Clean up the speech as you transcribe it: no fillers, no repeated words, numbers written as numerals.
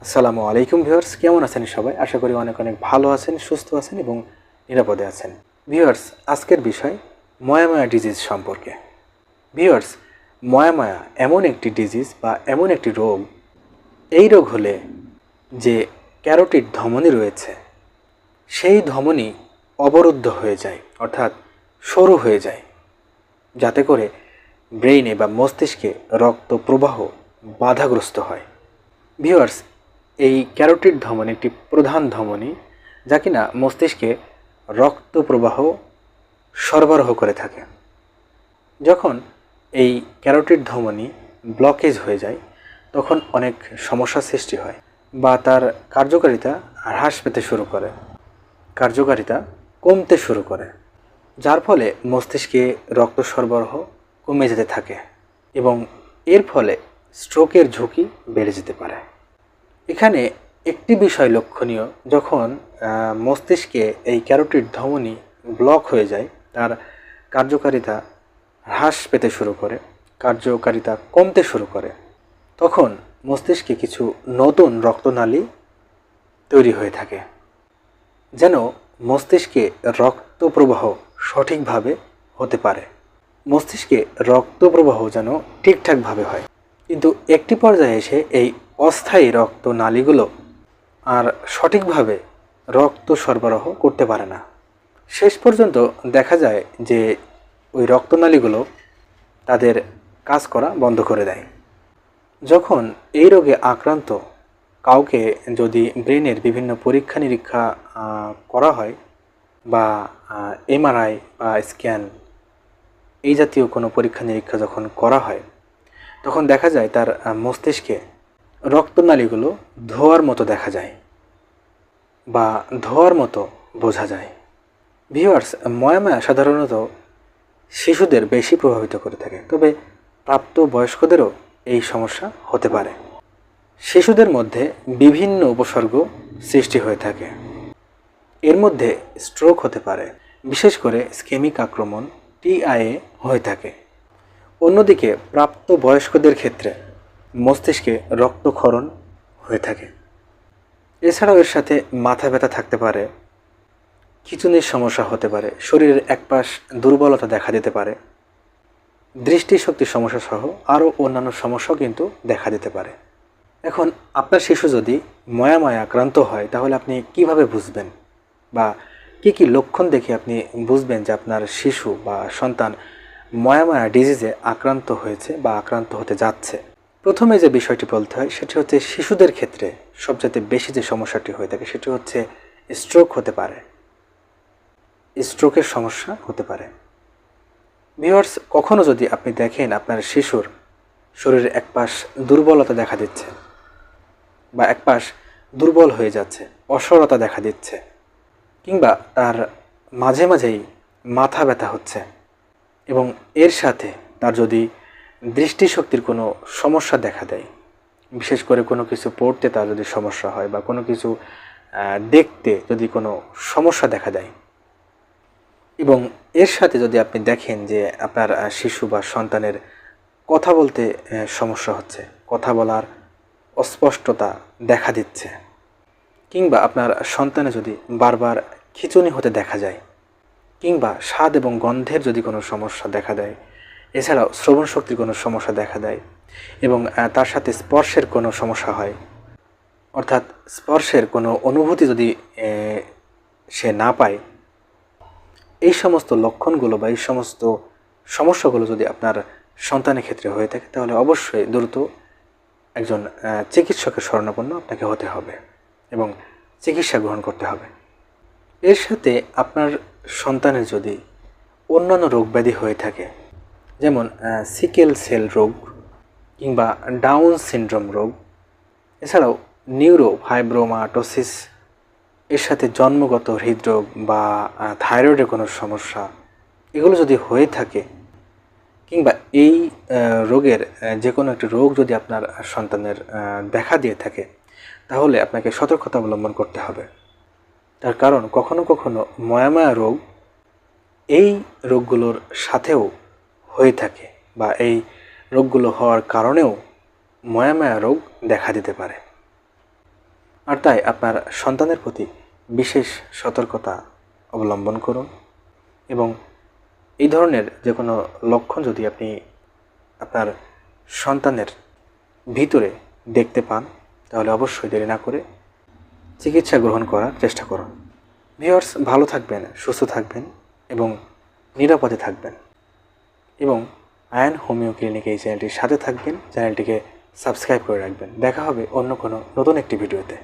আসসালামু আলাইকুম ভিউয়ার্স, কেমন আছেন সবাই? আশা করি অনেক অনেক ভালো আছেন, সুস্থ আছেন এবং নিরাপদে আছেন। ভিউয়ার্স, আজকের বিষয় ময়াময়া ডিজিজ সম্পর্কে। ভিউয়ার্স, ময়াময়া এমন একটি ডিজিজ বা এমন একটি রোগ, এই রোগ হলে যে ক্যারোটিড ধমনী রয়েছে সেই ধমনী অবরুদ্ধ হয়ে যায়, অর্থাৎ সরু হয়ে যায়, যাতে করে ব্রেইনে বা মস্তিষ্কে রক্ত প্রবাহ বাধাগ্রস্ত হয়। ভিউয়ার্স, এই ক্যারোটিড ধমনী একটি প্রধান ধমনী, যা কিনা মস্তিষ্কে রক্ত প্রবাহ সরবরাহ করে থাকে। যখন এই ক্যারোটিড ধমনী ব্লকেজ হয়ে যায় তখন অনেক সমস্যার সৃষ্টি হয় বা তার কার্যকারিতা হ্রাস পেতে শুরু করে, কার্যকারিতা কমতে শুরু করে, যার ফলে মস্তিষ্কে রক্ত সরবরাহ কমে যেতে থাকে এবং এর ফলে স্ট্রোকের ঝুঁকি বেড়ে যেতে পারে। এখানে একটি বিষয় লক্ষণীয়, যখন মস্তিষ্কে এই ক্যারোটিড ধমনী ব্লক হয়ে যায়, তার কার্যকারিতা হ্রাস পেতে শুরু করে, কার্যকারিতা কমতে শুরু করে, তখন মস্তিষ্কে কিছু নতুন রক্তনালী তৈরি হয়ে থাকে, যেন মস্তিষ্কে রক্ত প্রবাহ সঠিকভাবে হতে পারে, মস্তিষ্কে রক্ত প্রবাহ যেন ঠিকঠাকভাবে হয়। কিন্তু একটি পর্যায়ে এসে এই অস্থায়ী রক্তনালীগুলো আর সঠিকভাবে রক্ত সরবরাহ করতে পারে না। শেষ পর্যন্ত দেখা যায় যে ওই রক্তনালীগুলো তাদের কাজ করা বন্ধ করে দেয়। যখন এই রোগে আক্রান্ত কাউকে যদি ব্রেনের বিভিন্ন পরীক্ষা নিরীক্ষা করা হয় বা এমআরআই বা স্ক্যান, এই জাতীয় কোনো পরীক্ষা নিরীক্ষা যখন করা হয়, তখন দেখা যায় তার মস্তিষ্কে রক্তনালীগুলো ধোঁয়ার মতো দেখা যায় বা ধোঁয়ার মতো বোঝা যায়। ভিউয়ার্স, ময়াময়া সাধারণত শিশুদের বেশি প্রভাবিত করে থাকে, তবে প্রাপ্ত বয়স্কদেরও এই সমস্যা হতে পারে। শিশুদের মধ্যে বিভিন্ন উপসর্গ সৃষ্টি হয়ে থাকে, এর মধ্যে স্ট্রোক হতে পারে, বিশেষ করে ইসকেমিক আক্রমণ টিআইএ হয়ে থাকে। অন্যদিকে প্রাপ্ত বয়স্কদের ক্ষেত্রে মস্তিষ্কে রক্তক্ষরণ হয়ে থাকে। এছাড়াও এর সাথে মাথা ব্যথা থাকতে পারে, খিঁচুনির সমস্যা হতে পারে, শরীরের এক পাশ দুর্বলতা দেখা দিতে পারে, দৃষ্টিশক্তির সমস্যা সহ আরও অন্যান্য সমস্যাও কিন্তু দেখা দিতে পারে। এখন আপনার শিশু যদি ময়াময় আক্রান্ত হয়, তাহলে আপনি কিভাবে বুঝবেন বা কী কী লক্ষণ দেখে আপনি বুঝবেন যে আপনার শিশু বা সন্তান ময়াময়া ডিজিজে আক্রান্ত হয়েছে বা আক্রান্ত হতে যাচ্ছে? প্রথমে যে বিষয়টি বলতে হয় সেটি হচ্ছে, শিশুদের ক্ষেত্রে সবচেয়ে বেশি যে সমস্যাটি হয়ে থাকে সেটি হচ্ছে স্ট্রোক হতে পারে, স্ট্রোকের সমস্যা হতে পারে। ভিউয়ার্স, কখনো যদি আপনি দেখেন আপনার শিশুর শরীরের এক পাশ দুর্বলতা দেখা দিচ্ছে বা এক পাশ দুর্বল হয়ে যাচ্ছে, অসরতা দেখা দিচ্ছে, কিংবা তার মাঝে মাঝেই মাথা ব্যথা হচ্ছে এবং এর সাথে তার যদি দৃষ্টিশক্তির কোনো সমস্যা দেখা দেয়, বিশেষ করে কোনো কিছু পড়তে তার যদি সমস্যা হয় বা কোনো কিছু দেখতে যদি কোনো সমস্যা দেখা দেয়, এবং এর সাথে যদি আপনি দেখেন যে আপনার শিশু বা সন্তানের কথা বলতে সমস্যা হচ্ছে, কথা বলার অস্পষ্টতা দেখা দিচ্ছে, কিংবা আপনার সন্তানে যদি বারবার খিঁচুনি হতে দেখা যায়, কিংবা স্বাদ এবং গন্ধের যদি কোনো সমস্যা দেখা দেয়, এছাড়াও শ্রবণ শক্তির কোনো সমস্যা দেখা দেয় এবং তার সাথে স্পর্শের কোনো সমস্যা হয়, অর্থাৎ স্পর্শের কোনো অনুভূতি যদি সে না পায়, এই সমস্ত লক্ষণগুলো বা এই সমস্ত সমস্যাগুলো যদি আপনার সন্তানের ক্ষেত্রে হয়ে থাকে, তাহলে অবশ্যই দ্রুত একজন চিকিৎসকের শরণাপন্ন আপনাকে হতে হবে এবং চিকিৎসা গ্রহণ করতে হবে। এর সাথে আপনার সন্তানের যদি অন্যান্য রোগ ব্যাধি হয়ে থাকে, যেমন সিকেল সেল রোগ কিংবা ডাউন সিনড্রোম রোগ, এছাড়াও নিউরোফাইব্রোমাটোসিস, এর সাথে জন্মগত হৃদরোগ বা থাইরয়েডের কোনো সমস্যা, এগুলো যদি হয়ে থাকে, কিংবা এই রোগের যে কোনো একটি রোগ যদি আপনার সন্তানের দেখা দিয়ে থাকে, তাহলে আপনাকে সতর্কতা অবলম্বন করতে হবে। তার কারণ কখনো কখনো ময়াময়া রোগ এই রোগগুলোর সাথেও হয়ে থাকে বা এই রোগগুলো হওয়ার কারণেও ময়াময়া রোগ দেখা দিতে পারে। আর তাই আপনার সন্তানের প্রতি বিশেষ সতর্কতা অবলম্বন করুন এবং এই ধরনের যে কোনো লক্ষণ যদি আপনি আপনার সন্তানের ভিতরে দেখতে পান তাহলে অবশ্যই দেরি না করে চিকিৎসা গ্রহণ করার চেষ্টা করুন। ভিউয়ার্স, ভালো থাকবেন, সুস্থ থাকবেন এবং নিরাপদে থাকবেন এবং আয়ান হোমিও ক্লিনিক এই চ্যানেলটির সাথে থাকবেন। চ্যানেলটিকে সাবস্ক্রাইব করে রাখবেন। দেখা হবে অন্য কোনো নতুন একটি ভিডিওতে।